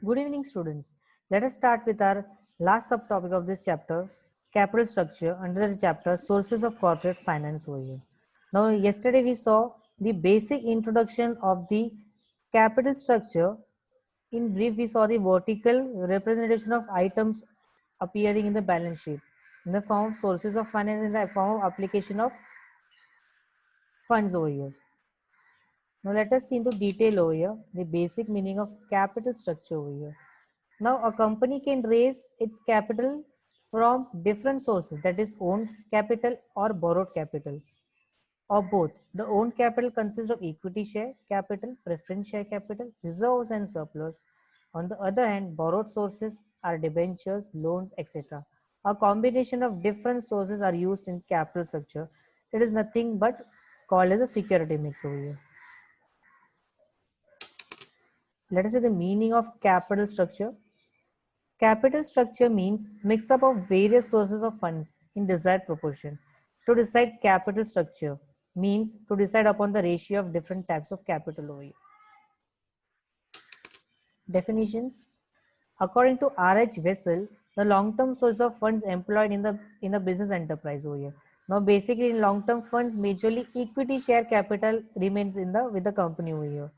Good evening, students. Let us start with our last subtopic of this chapter, capital structure, under the chapter sources of corporate finance over here. Now, yesterday we saw the basic introduction of the capital structure. In brief, we saw the vertical representation of items appearing in the balance sheet in the form of sources of finance in the form of application of funds over here. Now, let us see into detail over here the basic meaning of capital structure over here. Now, a company can raise its capital from different sources, that is, owned capital or borrowed capital, or both. The owned capital consists of equity share capital, preference share capital, reserves, and surplus. On the other hand, borrowed sources are debentures, loans, etc. A combination of different sources are used in capital structure. It is nothing but called as a security mix over here. Let us see the meaning of capital structure. Capital structure means mix up of various sources of funds in desired proportion. To decide capital structure means to decide upon the ratio of different types of capital over here. Definitions. According to R.H. Wessel, the long-term source of funds employed in the business enterprise over here. Now, basically, in long-term funds, majorly equity share capital remains with the company over here.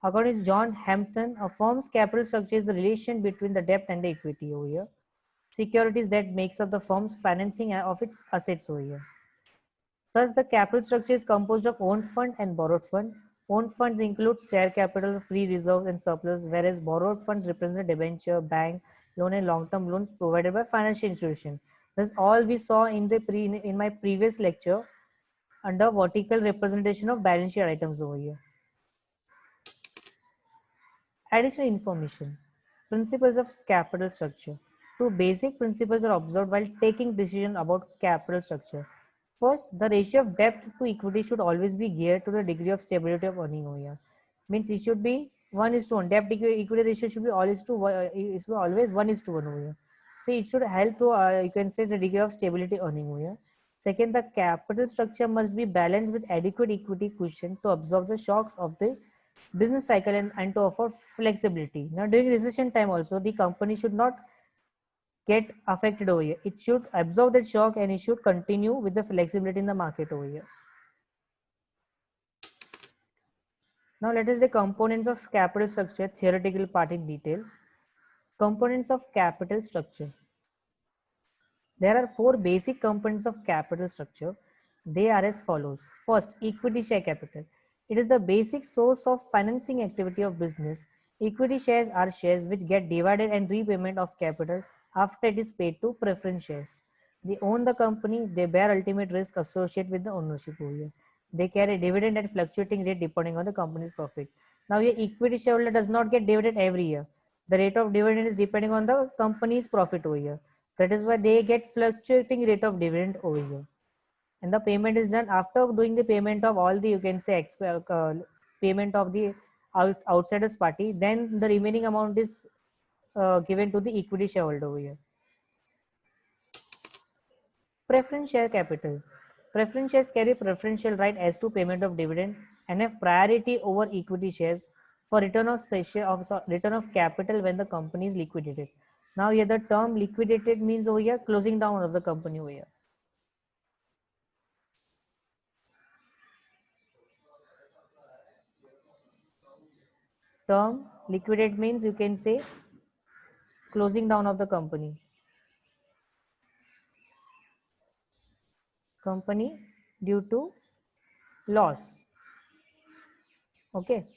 According to John Hampton, a firm's capital structure is the relation between the debt and the equity over here. Securities that makes up the firm's financing of its assets over here. Thus, the capital structure is composed of owned fund and borrowed fund. Owned funds include share capital, free reserves, and surplus, whereas borrowed funds represent debenture, bank loan, and long-term loans provided by financial institution. That's all we saw in my previous lecture under vertical representation of balance sheet items over here. Additional information. Principles of capital structure. Two basic principles are observed while taking decision about capital structure. First, the ratio of debt to equity should always be geared to the degree of stability of earning over here. Means it should be 1:1. Debt equity ratio should be always 1:1 over here. So it should help to you can say the degree of stability earning over here. Second, the capital structure must be balanced with adequate equity cushion to absorb the shocks of the business cycle and to offer flexibility. Now, during recession time also, the company should not get affected over here. It should absorb that shock and it should continue with the flexibility in the market over here. Now, let us the components of capital structure, theoretical part in detail. Components of capital structure. There are four basic components of capital structure. They are as follows. First, equity share capital. It is the basic source of financing activity of business. Equity shares are shares which get divided and repayment of capital after it is paid to preference shares. They own the company, they bear ultimate risk associated with the ownership over here. They carry dividend at fluctuating rate depending on the company's profit. Now, your equity shareholder does not get dividend every year. The rate of dividend is depending on the company's profit over here. That is why they get fluctuating rate of dividend over here. And the payment is done after doing the payment of all the, you can say, payment of the outsiders party. Then the remaining amount is given to the equity shareholder over here. Preference share capital. Preference shares carry preferential right as to payment of dividend and have priority over equity shares for return of capital when the company is liquidated. Now here the term liquidated means over here closing down of the company over here. Term liquidate means you can say closing down of the company. Company due to loss. Okay.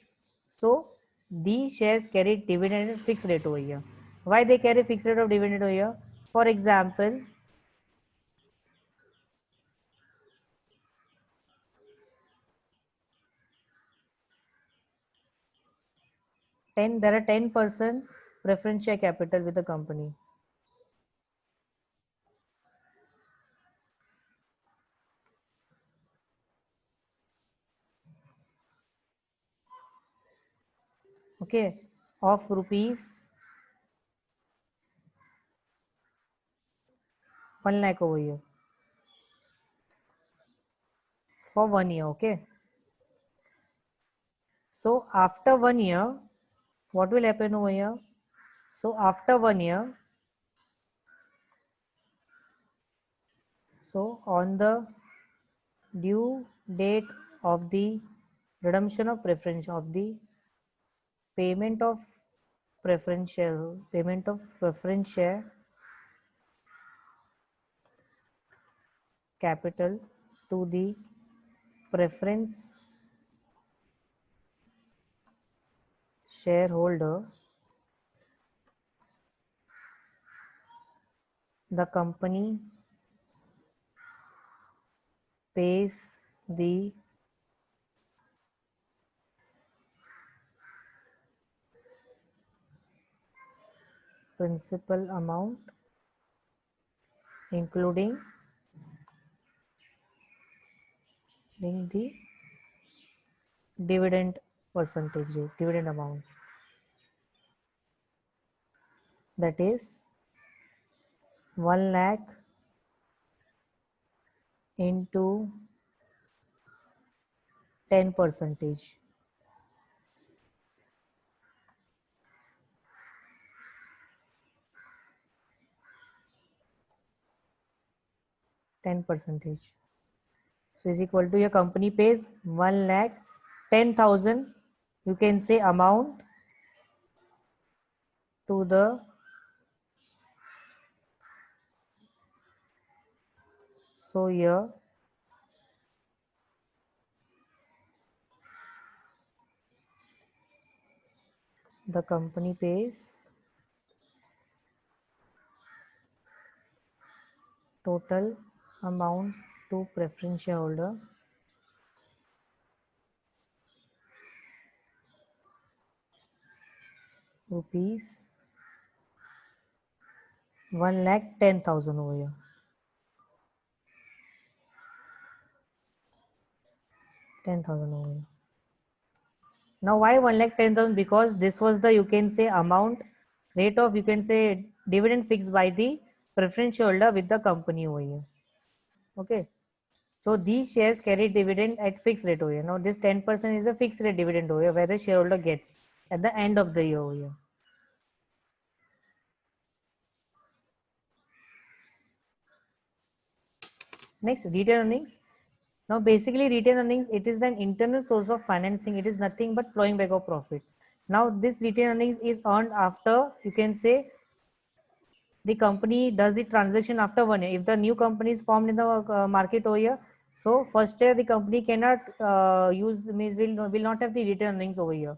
So these shares carry dividend at fixed rate over here. Why they carry fixed rate of dividend over here? For example, 10 there are 10% preference share capital with the company. Okay, of rupees 1 lakh over here for 1 year. Okay, so after 1 year, what will happen over here? So after 1 year, so on the due date of the redemption of preference of the payment of preference share capital to the preference shareholder, the company pays the principal amount including the dividend percentage rate, dividend amount, that is 1 lakh into 10 percentage. 10 percentage. So is equal to your company pays 1 lakh 10,000, you can say, amount to the so here the company pays total amount to preference shareholder rupees 1 lakh 10,000 over here. 10,000 over here. Now why 1 lakh 10,000? Because this was the, you can say, amount rate of, you can say, dividend fixed by the preference shareholder with the company over here. Okay. So these shares carry dividend at fixed rate over here. Now this 10% is the fixed rate dividend over here where the shareholder gets at the end of the year over here. Next, retained earnings. Now basically retained earnings, it is an internal source of financing. It is nothing but plowing back of profit. Now this retained earnings is earned after, you can say, the company does the transaction after 1 year. If the new company is formed in the market over here, so first year the company cannot use, means will not have the retained earnings over here.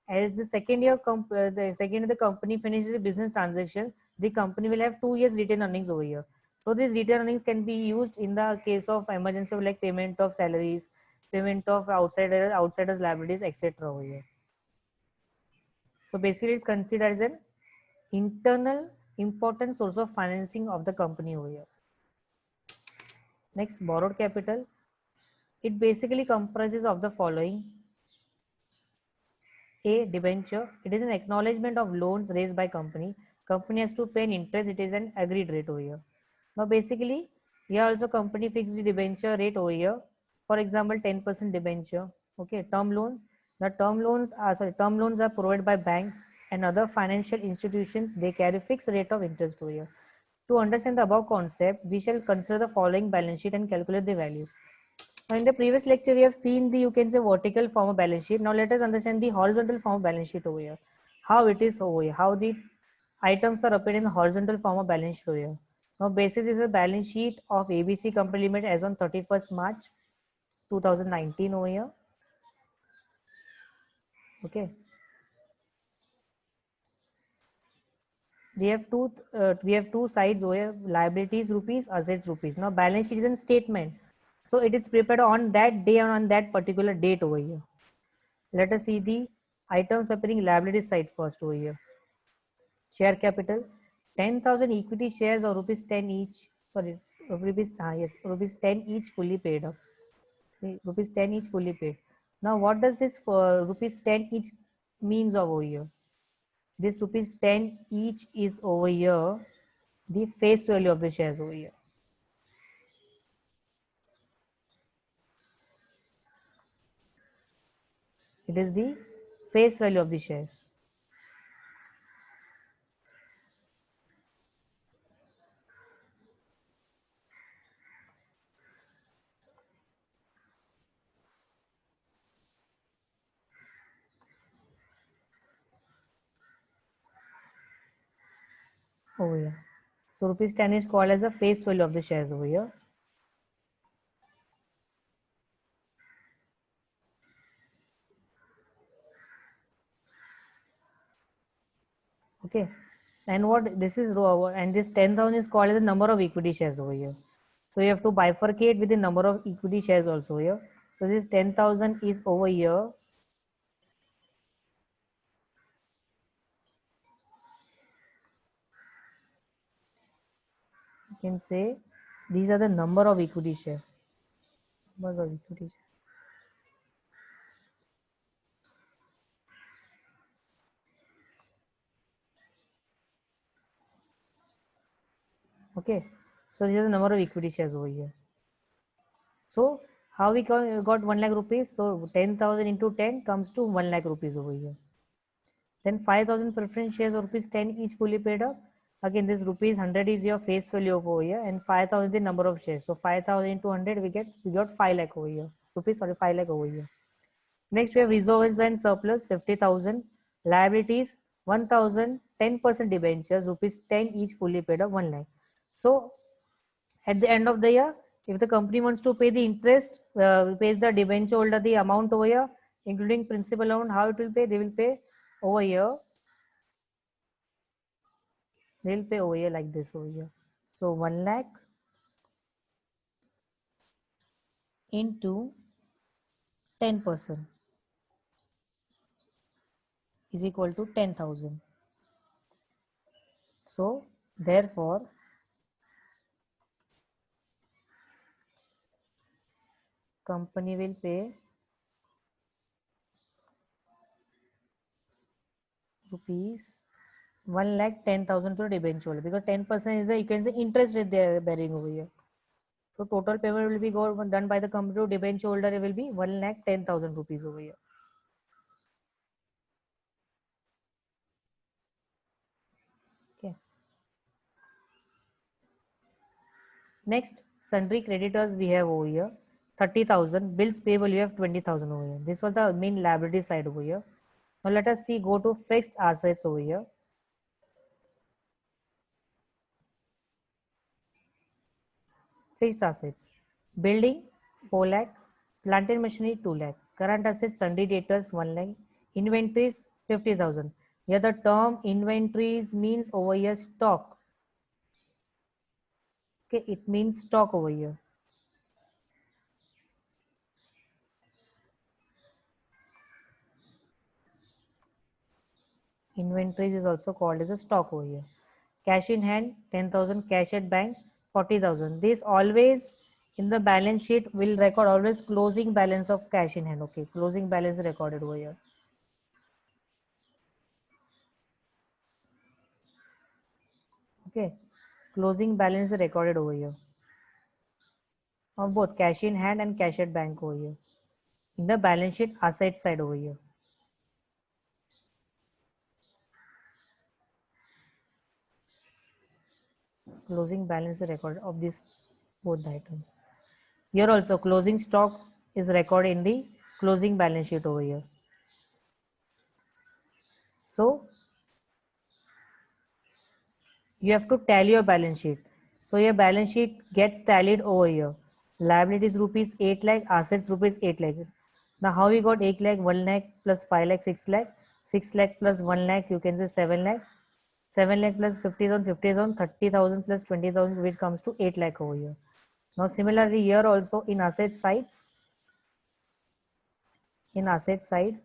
As the second year the company finishes the business transaction, the company will have 2 years retained earnings over here. So these retained earnings can be used in the case of emergency, like payment of salaries, payment of outsiders liabilities, etc. over here. So basically it's considered as an internal important source of financing of the company over here. Next, borrowed capital. It basically comprises of the following. A, debenture. It is an acknowledgement of loans raised by company. Company has to pay an interest. It is an agreed rate over here. Now basically, here also company fixed the debenture rate over here. For example, 10% debenture. Okay, term loan. The term loans are provided by bank and other financial institutions. They carry fixed rate of interest over here. To understand the above concept, we shall consider the following balance sheet and calculate the values. Now, in the previous lecture, we have seen the, you can say, vertical form of balance sheet. Now, let us understand the horizontal form of balance sheet over here. How it is over here. How the items are appeared in the horizontal form of balance sheet over here. Now, basically, this is a balance sheet of ABC Company Limited as on 31st March 2019 over here. Okay. We have two sides over here, liabilities rupees, assets rupees. Now, balance sheet is a statement. So, it is prepared on that day and on that particular date over here. Let us see the items appearing liability side first over here. Share capital, 10,000 equity shares or rupees 10 each. Sorry, rupees 10 each fully paid up. Rupees 10 each fully paid. Now, what does this for rupees 10 each means over here? This rupees 10 each is over here the face value of the shares over here. It is the face value of the shares. over here. So rupees 10 is called as the face value of the shares over here. Okay, and what this is and this 10,000 is called as the number of equity shares over here. So you have to bifurcate with the number of equity shares also here. So this 10,000 is over here. You can say these are the number of equity share. Number of equity share. Okay, so these are the number of equity shares over here. So how we got 1 lakh rupees? So 10,000 into 10 comes to 1 lakh rupees over here. Then 5,000 preference shares of rupees 10 each fully paid up. Again, this rupees 100 is your face value of over here, and 5,000 is the number of shares. So 5,000 into 100 we got 5 lakh over here. Rupees, sorry, 5 lakh over here. Next we have reserves and surplus 50,000, liabilities 1,000, 10% debentures rupees 10 each fully paid up 1 lakh. So at the end of the year, if the company wants to pay the interest, pays the debenture holder the amount over here, including principal amount, how it will pay? They will pay over here. They will pay over here like this over here. So 1 lakh into 10% is equal to 10,000. So therefore, company will pay rupees 1,10,000 to the debenture holder, because 10% is the, you can say, interest rate they are bearing over here. So total payment will be done by the company to debenture holder. It will be 1,10,000 rupees over here. Okay. Next, sundry creditors we have over here 30,000. Bills payable you have 20,000 over here. This was the main liability side over here. Now let us see, go to fixed assets over here. Fixed assets, building 4 lakh, plant and machinery 2 lakh, current assets sundry debtors 1 lakh, inventories 50,000. Here the term inventories means over here stock. Okay, it means stock over here. Inventories is also called as a stock over here. Cash in hand 10,000, cash at bank 40,000. This always in the balance sheet will record always closing balance of cash in hand. Okay, closing balance is recorded over here. Okay, closing balance is recorded over here of both cash in hand and cash at bank over here. In the balance sheet asset side over here. Closing balance is recorded of these both the items. Here also closing stock is recorded in the closing balance sheet over here. So you have to tally your balance sheet. So your balance sheet gets tallied over here. Liabilities rupees 8 lakh, assets rupees 8 lakh. Now how we got 8 lakh, 1 lakh plus 5 lakh, 6 lakh, 6 lakh plus 1 lakh, you can say 7 lakh, 7 lakh plus 50,000, 50,000, 30,000 plus 20,000, which comes to 8 lakh over here. Now similarly here also in asset sides, in asset side,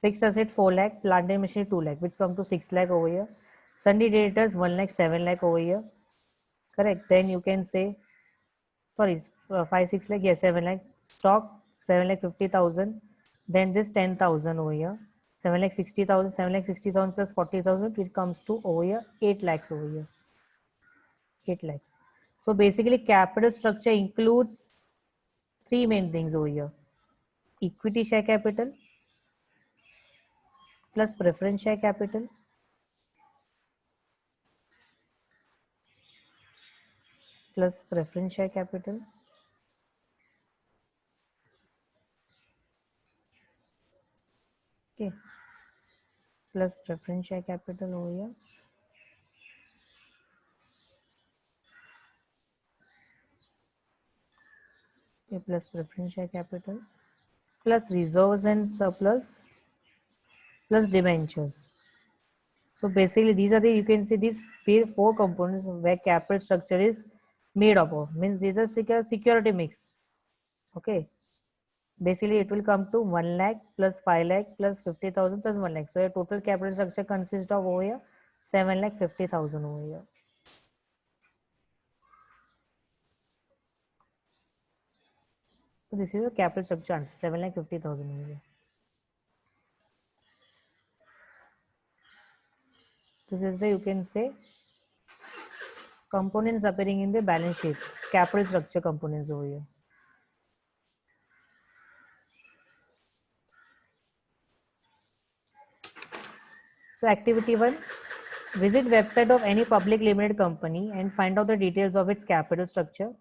fixed asset 4 lakh, plant and machinery 2 lakh, which come to 6 lakh over here. Sundry debtors 1 lakh, 7 lakh over here. Correct. Then you can say, sorry, 5, 6 lakh, yes, 7 lakh. Stock 7 lakh 50,000. Then this 10,000 over here. 7 lakh 60,000, 7 lakh 60,000 plus 40,000, which comes to over here 8 lakhs over here. 8 lakhs. So basically capital structure includes three main things over here: equity share capital plus preference share capital plus preference share capital. Okay. plus preference share capital over here. Okay, plus preference share capital plus reserves and surplus plus debentures. So basically these are the, you can see these four components where capital structure is made up of, means these are security mix. Okay, basically it will come to 1 lakh plus 5 lakh plus 50,000 plus 1 lakh. So your total capital structure consists of over here 7 lakh 50,000 over here. So this is the capital structure answer, 7 lakh 50,000 over here. This is the, you can say, components appearing in the balance sheet, capital structure components over here. So activity 1, visit website of any public limited company and find out the details of its capital structure.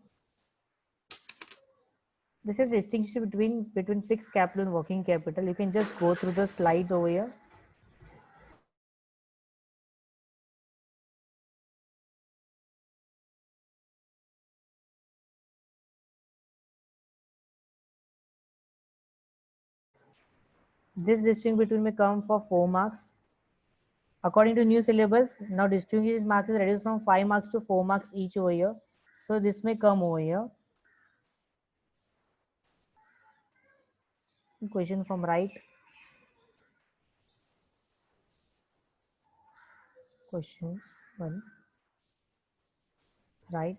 This is distinction between fixed capital and working capital. You can just go through the slide over here. This distinction between may come for 4 marks. According to new syllabus, now distinguished marks is reduced from 5 marks to 4 marks each over here. So this may come over here. Question from right. Question 1. Right.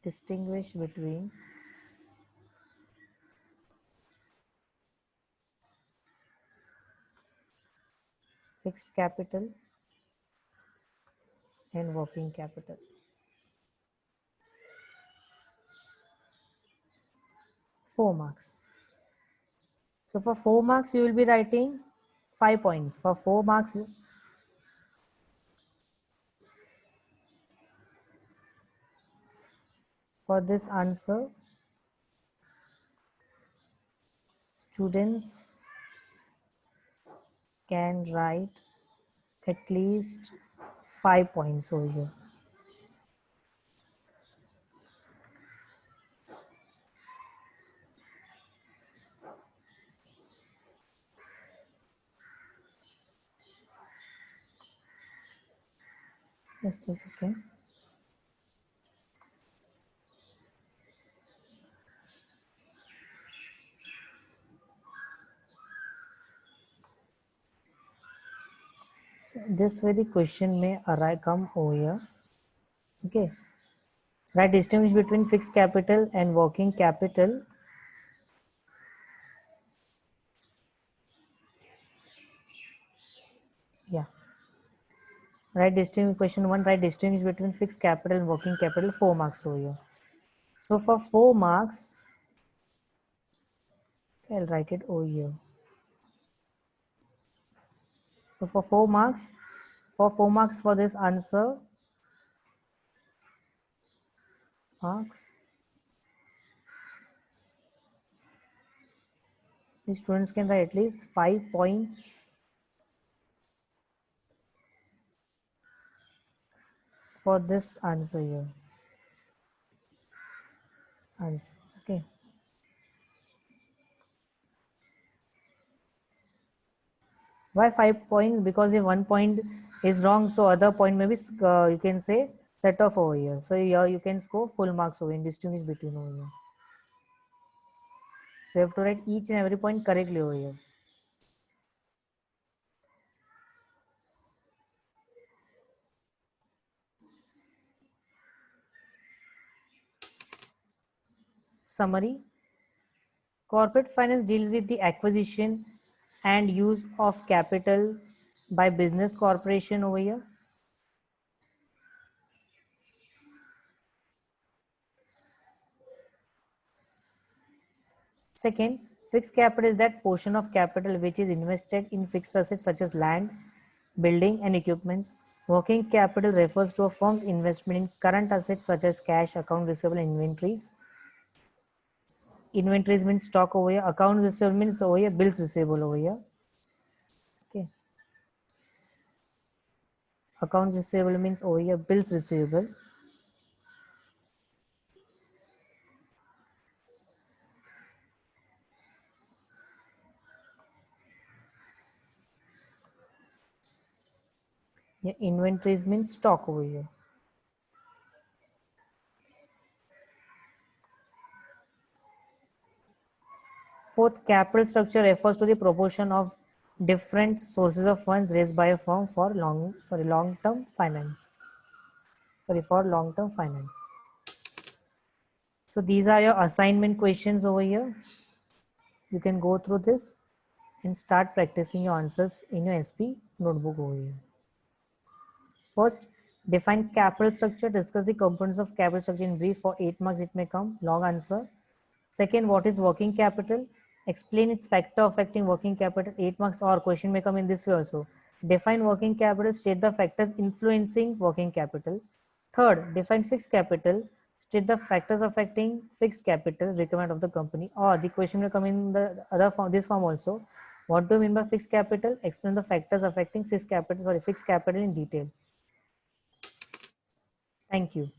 Distinguish between fixed capital and working capital. 4 marks. So for 4 marks, you will be writing 5 points. For 4 marks, for this answer, students can write at least 5 points over here. Just a second. So this way the question may come over here. Okay. Right, distinguish between fixed capital and working capital. Yeah. Right, distinguish question 1. Right, distinguish between fixed capital and working capital. 4 marks over here. So for 4 marks, I'll write it over here. So for 4 marks for this answer, the students can write at least 5 points for this answer here. Okay. Why 5 points? Because if 1 point is wrong, so other point maybe you can say set off over here. So here you can score full marks over here, distinguish between over here. So you have to write each and every point correctly over here. Summary. Corporate finance deals with the acquisition and use of capital by business corporation over here. Second, fixed capital is that portion of capital which is invested in fixed assets such as land, building and equipments. Working capital refers to a firm's investment in current assets such as cash, account receivable, inventories. Inventories means stock over here. Accounts receivable means over here bills receivable over here. Okay. Accounts receivable means over here bills receivable. Yeah, inventories means stock over here. Fourth, capital structure refers to the proportion of different sources of funds raised by a firm for long-term finance. For long-term finance. So these are your assignment questions over here. You can go through this and start practicing your answers in your SP notebook over here. First, define capital structure. Discuss the components of capital structure in brief. For 8 marks, it may come. Long answer. Second, what is working capital? Explain its factor affecting working capital. 8 marks or question may come in this way also. Define working capital. State the factors influencing working capital. Third, define fixed capital. State the factors affecting fixed capital requirement of the company. Or the question will come in the other form, this form also. What do you mean by fixed capital? Explain the factors affecting fixed capital in detail. Thank you.